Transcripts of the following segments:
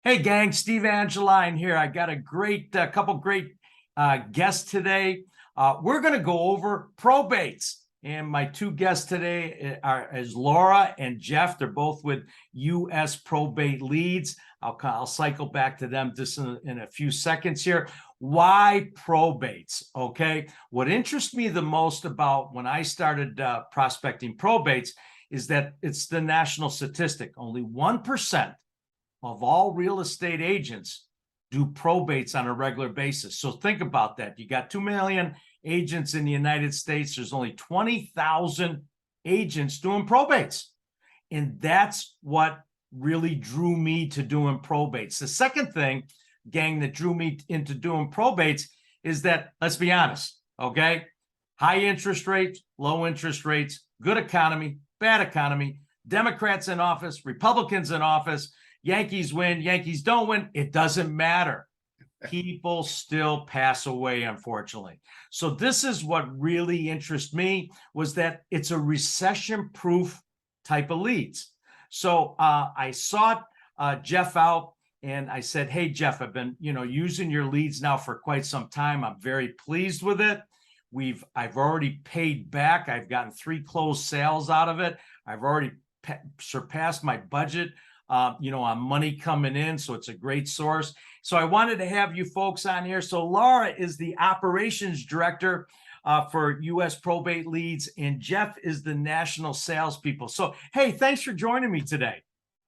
Hey gang, Steve Angeline here. I got a great couple great guests today. We're going to go over probates, and my two guests today is Laura and Jeff. They're both with US Probate Leads. I'll cycle back to them just in a few seconds here. Why probates? Okay, what interests me the most about when I started prospecting probates is that it's the national statistic. Only 1% of all real estate agents do probates on a regular basis. So think about that. You got 2 million agents in the United States. There's only 20,000 agents doing probates. And that's what really drew me to doing probates. The second thing, gang, that drew me into doing probates is that, let's be honest, okay? High interest rates, low interest rates, good economy, bad economy, Democrats in office, Republicans in office, Yankees win, Yankees don't win, it doesn't matter. People still pass away, unfortunately. So this is what really interests me, was that it's a recession-proof type of leads. So I sought Jeff out, and I said, hey, Jeff, I've been using your leads now for quite some time. I'm very pleased with it. I've already paid back. I've gotten 3 closed sales out of it. I've already surpassed my budget on money coming in. So it's a great source. So I wanted to have you folks on here. So Laura is the operations director for US Probate Leads, and Jeff is the national salespeople. So, hey, thanks for joining me today.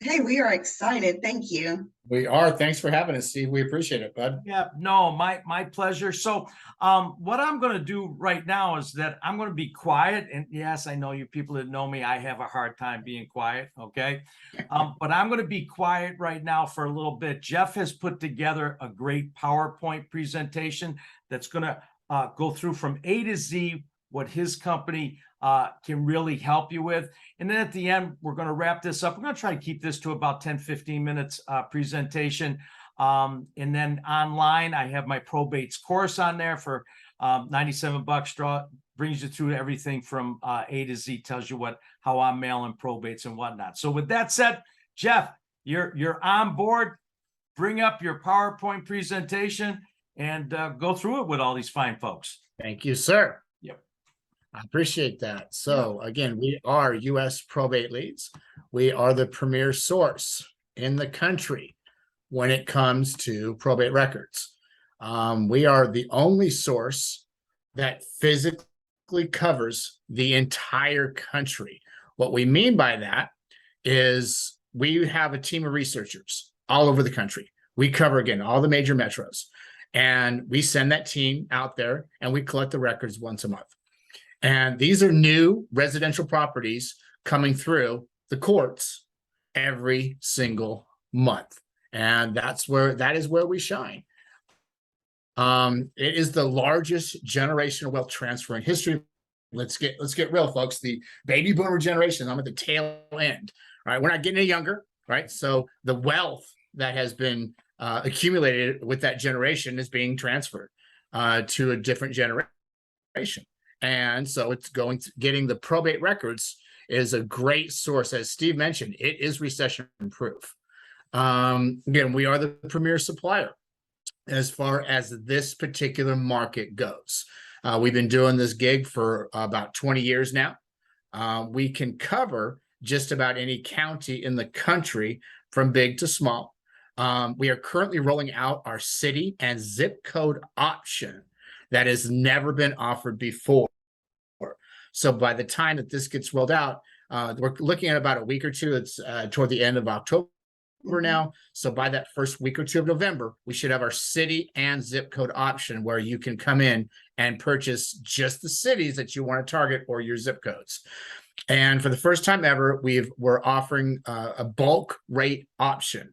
Hey, we are excited. Thank you. We are. Thanks for having us, Steve. We appreciate it, bud. Yeah, no, my pleasure. So what I'm going to do right now is that I'm going to be quiet. And yes, I know you people that know me, I have a hard time being quiet. Okay. But I'm going to be quiet right now for a little bit. Jeff has put together a great PowerPoint presentation that's going to go through from A to Z what his company can really help you with. And then at the end, we're going to wrap this up. We're going to try to keep this to about 10, 15 minutes presentation. And then online, I have my probates course on there for $97. Brings you through everything from A to Z, tells you how I'm mailing probates and whatnot. So with that said, Jeff, you're on board. Bring up your PowerPoint presentation and go through it with all these fine folks. Thank you, sir. Yep. I appreciate that. So again, we are US Probate Leads. We are the premier source in the country when it comes to probate records. We are the only source that physically covers the entire country. What we mean by that is we have a team of researchers all over the country. We cover, again, all the major metros, and we send that team out there and we collect the records once a month. And these are new residential properties coming through the courts every single month. And that is where we shine. It is the largest generational wealth transfer in history. Let's get real, folks. The baby boomer generation, I'm at the tail end, right? We're not getting any younger, right? So the wealth that has been accumulated with that generation is being transferred to a different generation. And so it's getting the probate records is a great source. As Steve mentioned, it is recession proof. Again, we are the premier supplier as far as this particular market goes. We've been doing this gig for about 20 years now. We can cover just about any county in the country from big to small. We are currently rolling out our city and zip code option that has never been offered before. So by the time that this gets rolled out, we're looking at about a week or two. It's toward the end of October now. So by that first week or two of November, we should have our city and zip code option where you can come in and purchase just the cities that you want to target or your zip codes. And for the first time ever, we're offering a bulk rate option.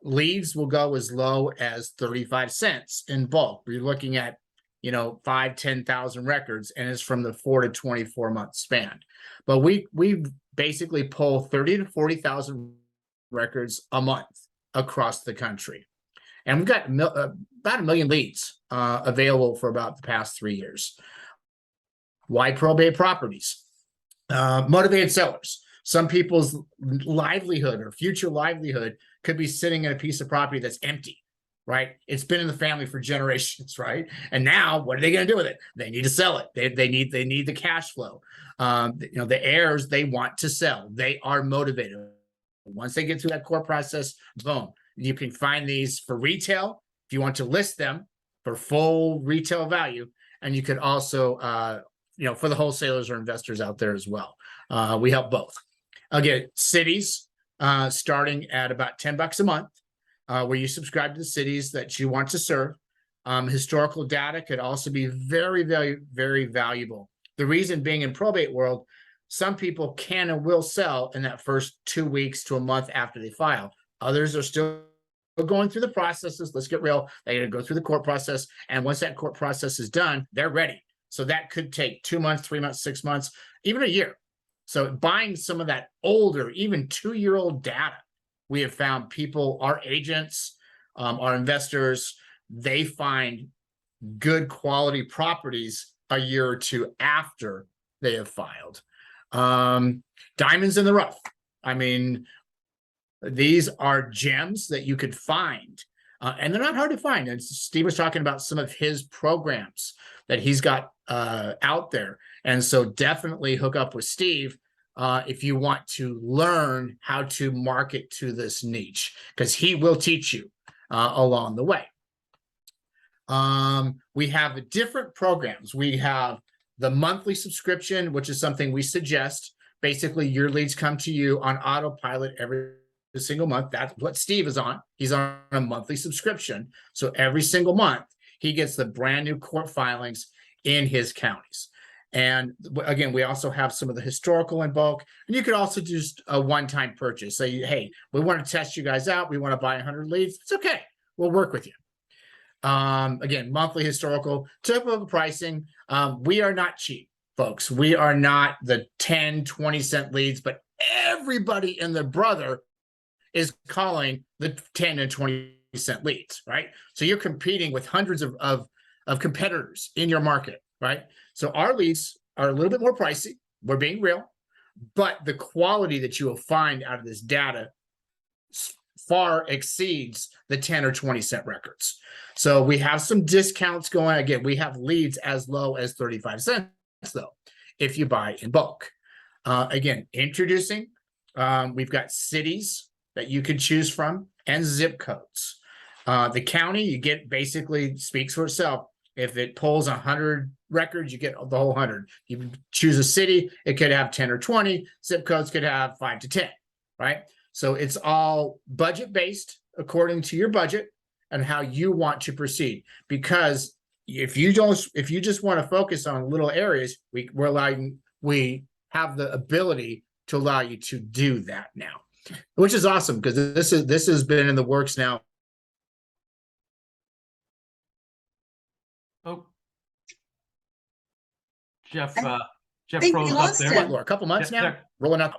Leads will go as low as 35 cents in bulk. We're looking at 5,000-10,000 records, and it's from the 4 to 24 month span. But we basically pull 30,000 to 40,000 records a month across the country, and we've got about 1 million leads available for about the past 3 years. Why probate properties? Motivated sellers. Some people's livelihood or future livelihood could be sitting in a piece of property that's empty, right? It's been in the family for generations, right? And now what are they going to do with it? They need to sell it. They need the cash flow. The heirs, they want to sell. They are motivated. Once they get through that court process, boom, you can find these for retail if you want to list them for full retail value. And you could also, for the wholesalers or investors out there as well. We help both. Again, cities starting at about $10 a month, where you subscribe to the cities that you want to serve. Historical data could also be very, very, very valuable. The reason being, in probate world, some people can and will sell in that first 2 weeks to a month after they file. Others are still going through the processes. Let's get real. They're going to go through the court process. And once that court process is done, they're ready. So that could take 2 months, 3 months, 6 months, even a year. So buying some of that older, even 2-year-old data, we have found people, our agents, our investors, they find good quality properties a year or two after they have filed. Diamonds in the rough. I mean, these are gems that you could find, and they're not hard to find. And Steve was talking about some of his programs that he's got out there. And so definitely hook up with Steve if you want to learn how to market to this niche, because he will teach you along the way. We have different programs. We have the monthly subscription, which is something we suggest. Basically, your leads come to you on autopilot every single month. That's what Steve is on. He's on a monthly subscription. So every single month, he gets the brand new court filings in his counties. And again, we also have some of the historical in bulk. And you could also do a one-time purchase. Say, hey, we want to test you guys out. We want to buy 100 leads. It's okay. We'll work with you. Again, monthly historical, typical pricing. We are not cheap, folks. We are not the 10, 20 cent leads, but everybody and their brother is calling the 10 and 20 cent leads, right? So you're competing with hundreds of competitors in your market, right? So our leads are a little bit more pricey. We're being real, but the quality that you will find out of this data far exceeds the 10 or 20 cent records. So we have some discounts going. Again, we have leads as low as 35 cents though, if you buy in bulk. Again, introducing, we've got cities that you can choose from and zip codes. The county you get basically speaks for itself. If it pulls 100 records, you get the whole 100. You choose a city, it could have 10 or 20. Zip codes could have 5 to 10, right? So it's all budget based according to your budget and how you want to proceed. Because if you just want to focus on little areas, we have the ability to allow you to do that now, which is awesome because this has been in the works now. Oh, Jeff think froze we up lost there. him. What, a couple months now? There. Rolling up.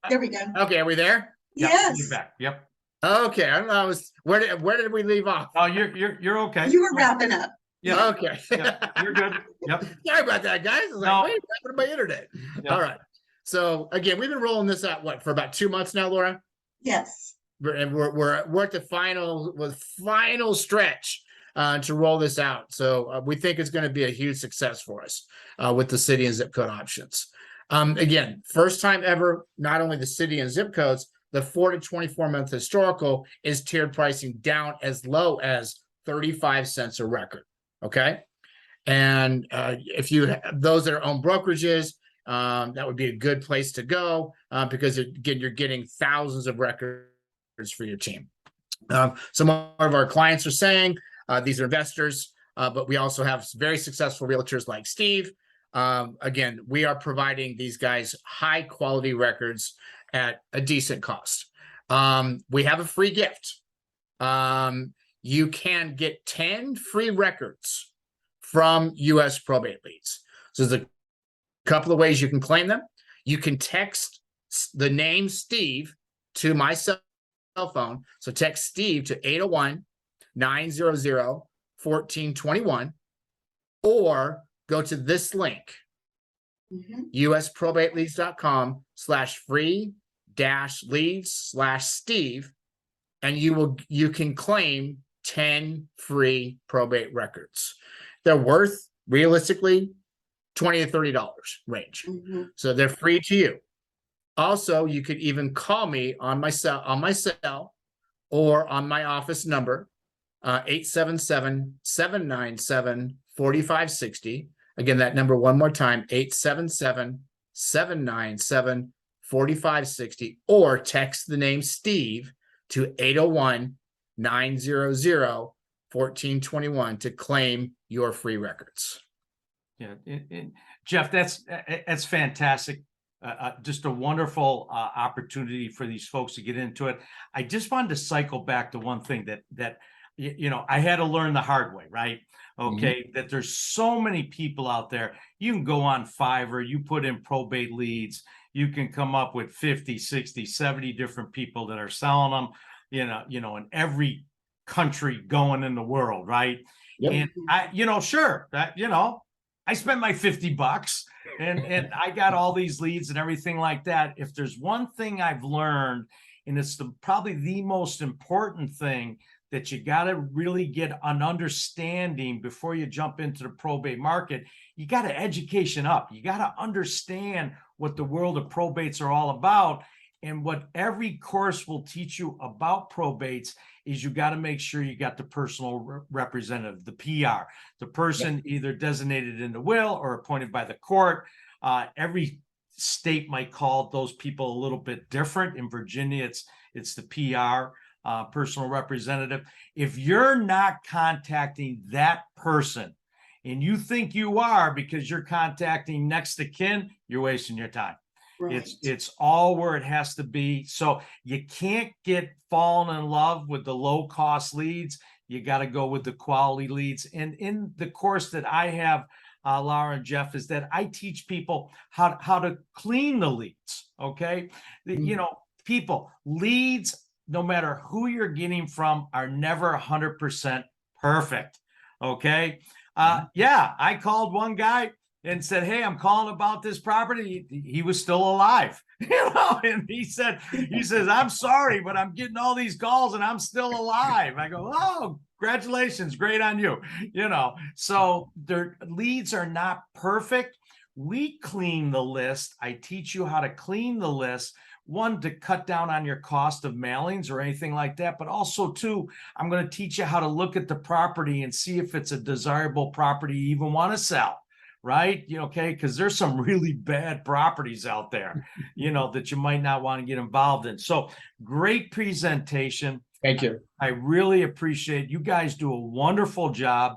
There we go. Okay, are we there? Yep, Yes. you're back. Yep. Okay, I don't know. Where did we leave off? Oh, you're okay. You were wrapping up. Yeah. Okay. Yeah, you're good. Yep. Sorry about that, guys. I was No. like, wait, what happened to my internet? Yeah. All right. So again, we've been rolling this out for about 2 months now, Laura. Yes. We're at the final stretch to roll this out. So we think it's going to be a huge success for us with the city and zip code options. Again, first time ever, not only the city and zip codes, the 4 to 24 month historical is tiered pricing down as low as 35 cents a record. Okay. And if you those that are own brokerages, that would be a good place to go because again, you're getting thousands of records for your team. Some of our clients are saying these are investors, but we also have very successful realtors like Steve. Again, we are providing these guys high quality records at a decent cost. We have a free gift. You can get 10 free records from US Probate Leads. So there's a couple of ways you can claim them. You can text the name Steve to my cell phone. So text Steve to 801-900-1421 or go to this link, Mhm. uspробateleads.com/free-leads/Steve, and you can claim 10 free probate records. They're worth realistically $20 to $30 range. Mhm. So they're free to you. Also, you could even call me on my cell or on my office number, 877-797-4560. Again, that number one more time, 877-797-4560, or text the name Steve to 801-900-1421 to claim your free records. Yeah, Jeff, that's fantastic. Just a wonderful opportunity for these folks to get into it. I just wanted to cycle back to one thing that I had to learn the hard way, right? Okay, that there's so many people out there. You can go on Fiverr, you put in probate leads, you can come up with 50, 60, 70 different people that are selling them, in every country going in the world, right? Yep. And sure, that I spent my $50 and I got all these leads and everything like that. If there's one thing I've learned, and it's probably the most important thing, that you got to really get an understanding before you jump into the probate market. You got to education up. You got to understand what the world of probates are all about. And what every course will teach you about probates is you got to make sure you got the personal representative, the PR, the person either designated in the will or appointed by the court. Every state might call those people a little bit different. In Virginia, it's the PR, personal representative. If you're not contacting that person and you think you are because you're contacting next to kin, you're wasting your time. Right. It's all where it has to be. So you can't get fallen in love with the low cost leads. You got to go with the quality leads. And in the course that I have, Laura and Jeff, is that I teach people how to clean the leads. Okay. People, leads, no matter who you're getting from, are never 100% perfect. Okay. Yeah, I called one guy and said, "Hey, I'm calling about this property." He was still alive, and he says, "I'm sorry, but I'm getting all these calls and I'm still alive." I go, "Oh, congratulations, great on you." So their leads are not perfect. We clean the list. I teach you how to clean the list. One, to cut down on your cost of mailings or anything like that, but also two, I'm going to teach you how to look at the property and see if it's a desirable property you even want to sell. Right? Okay. Because there's some really bad properties out there, that you might not want to get involved in. So great presentation. Thank you. I really appreciate it. You guys do a wonderful job.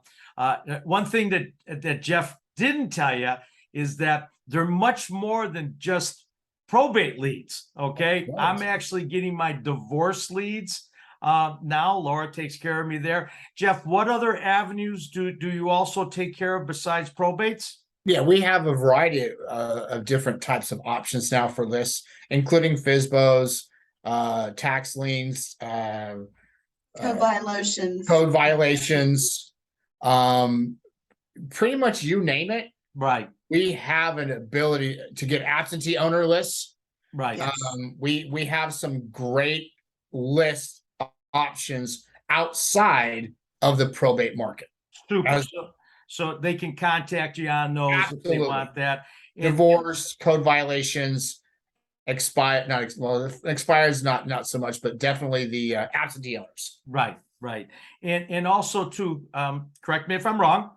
One thing that Jeff didn't tell you is that they're much more than just probate leads. Okay. Right. I'm actually getting my divorce leads. Now Laura takes care of me there. Jeff, what other avenues do you also take care of besides probates? Yeah, we have a variety of different types of options now for lists, including FSBOs, tax liens, Code violations. code violations, pretty much you name it. Right. We have an ability to get absentee owner lists. Right. Yes. We have some great list options outside of the probate market. Super. So they can contact you on those if they Absolutely. want that. Divorce, code violations, expires not so much, but definitely the absentee owners. Right. And also too, correct me if I'm wrong,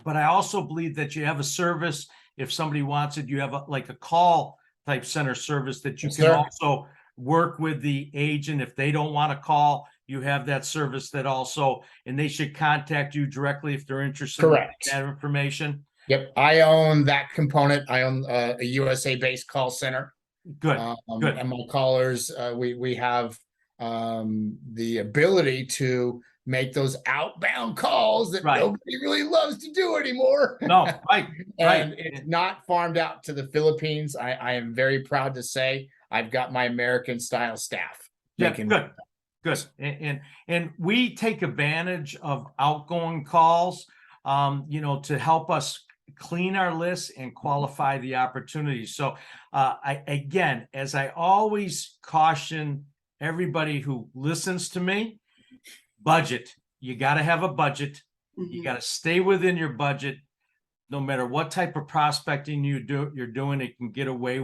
but I also believe that you have a service. If somebody wants it, you have a call type center service that you Yes, can sir. also work with the agent. If they don't want to call, you have that service that also, and they should contact you directly if they're interested Correct. in that information. Yep, I own that component. I own a USA-based call center. Good. Good. And my callers, we have the ability to make those outbound calls that Right. nobody really loves to do anymore. No, right. And it's not farmed out to the Philippines. I am very proud to say I've got my American style staff. Yeah, good. And we take advantage of outgoing calls, to help us clean our lists and qualify the opportunities. So again, as I always caution everybody who listens to me, budget. You got to have a budget. You got to stay within your budget. No matter what type of prospecting you're doing, it can get away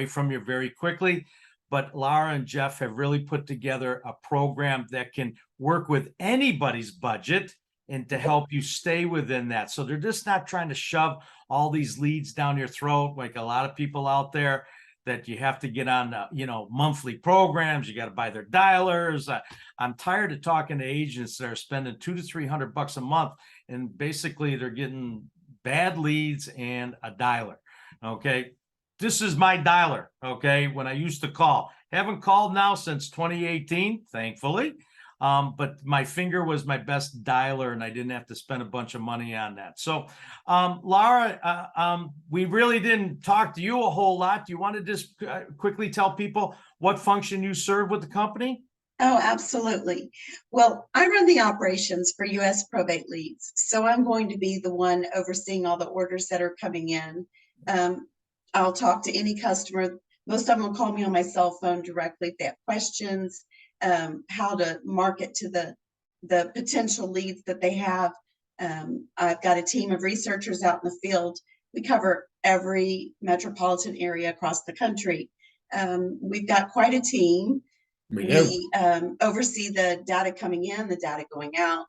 from you very quickly. But Laura and Jeff have really put together a program that can work with anybody's budget and to help you stay within that. So they're just not trying to shove all these leads down your throat like a lot of people out there, that you have to get on, monthly programs. You got to buy their dialers. I'm tired of talking to agents that are spending $200 to $300 a month, and basically they're getting bad leads and a dialer. Okay. This is my dialer. Okay. When I used to call, haven't called now since 2018, thankfully. But my finger was my best dialer, and I didn't have to spend a bunch of money on that. So, Laura, we really didn't talk to you a whole lot. Do you want to just quickly tell people what function you serve with the company? Oh, absolutely. Well, I run the operations for US Probate Leads. So I'm going to be the one overseeing all the orders that are coming in. I'll talk to any customer. Most of them will call me on my cell phone directly if they have questions, how to market to the potential leads that they have. I've got a team of researchers out in the field. We cover every metropolitan area across the country. We've got quite a team. We oversee the data coming in, the data going out.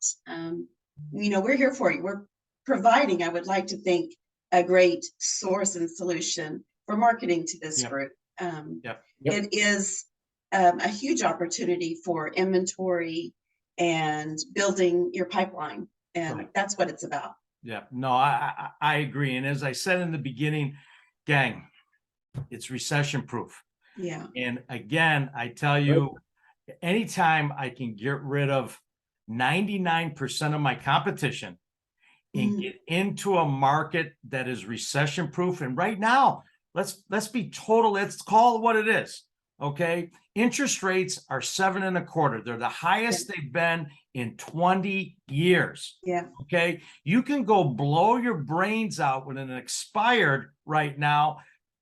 We're here for you. We're providing, I would like to think, a great source and solution for marketing to this group. It is a huge opportunity for inventory and building your pipeline. And that's what it's about. Yeah, no, I agree. And as I said in the beginning, gang, it's recession proof. Yeah. And again, I tell you, anytime I can get rid of 99% of my competition and get into a market that is recession proof. And right now, let's be total, let's call it what it is. Okay. Interest rates are 7.25. They're the highest they've been in 20 years. Yeah. Okay. You can go blow your brains out with an expired right now,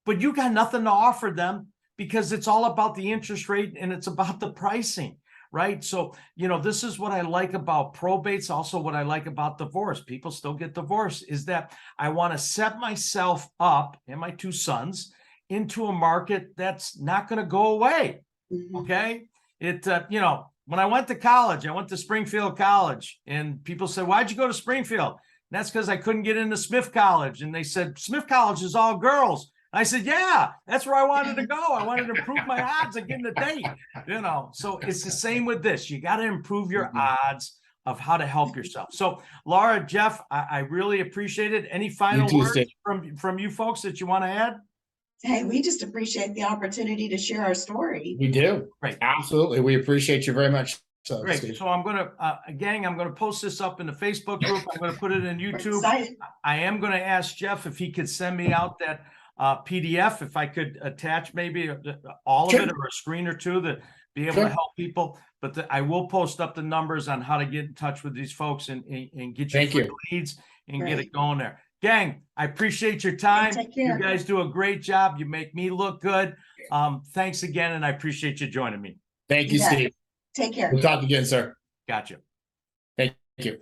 but you got nothing to offer them, because it's all about the interest rate and it's about the pricing, right? So, this is what I like about probates. Also what I like about divorce. People still get divorced, is that I want to set myself up and my two sons into a market that's not going to go away. Okay. When I went to college, I went to Springfield College, and people said, "Why'd you go to Springfield?" And that's because I couldn't get into Smith College. And they said, "Smith College is all girls." I said, "Yeah, that's where I wanted to go. I wanted to improve my odds of getting a date." So it's the same with this. You got to improve your odds of how to help yourself. So, Laura, Jeff, I really appreciate it. Any final words from you folks that you want to add? Hey, we just appreciate the opportunity to share our story. We do. Great. Absolutely. We appreciate you very much. So, great. Steve. So I'm going to, gang, I'm going to post this up in the Facebook group. I'm going to put it in YouTube. I am going to ask Jeff if he could send me out that PDF, if I could attach maybe all of it or a screen or two to be able to help people. But I will post up the numbers on how to get in touch with these folks and get your leads and get it going there. Gang, I appreciate your time. You guys do a great job. You make me look good. Thanks again, and I appreciate you joining me. Thank you, Steve. Take care. We'll talk again, sir. Gotcha. Thank you.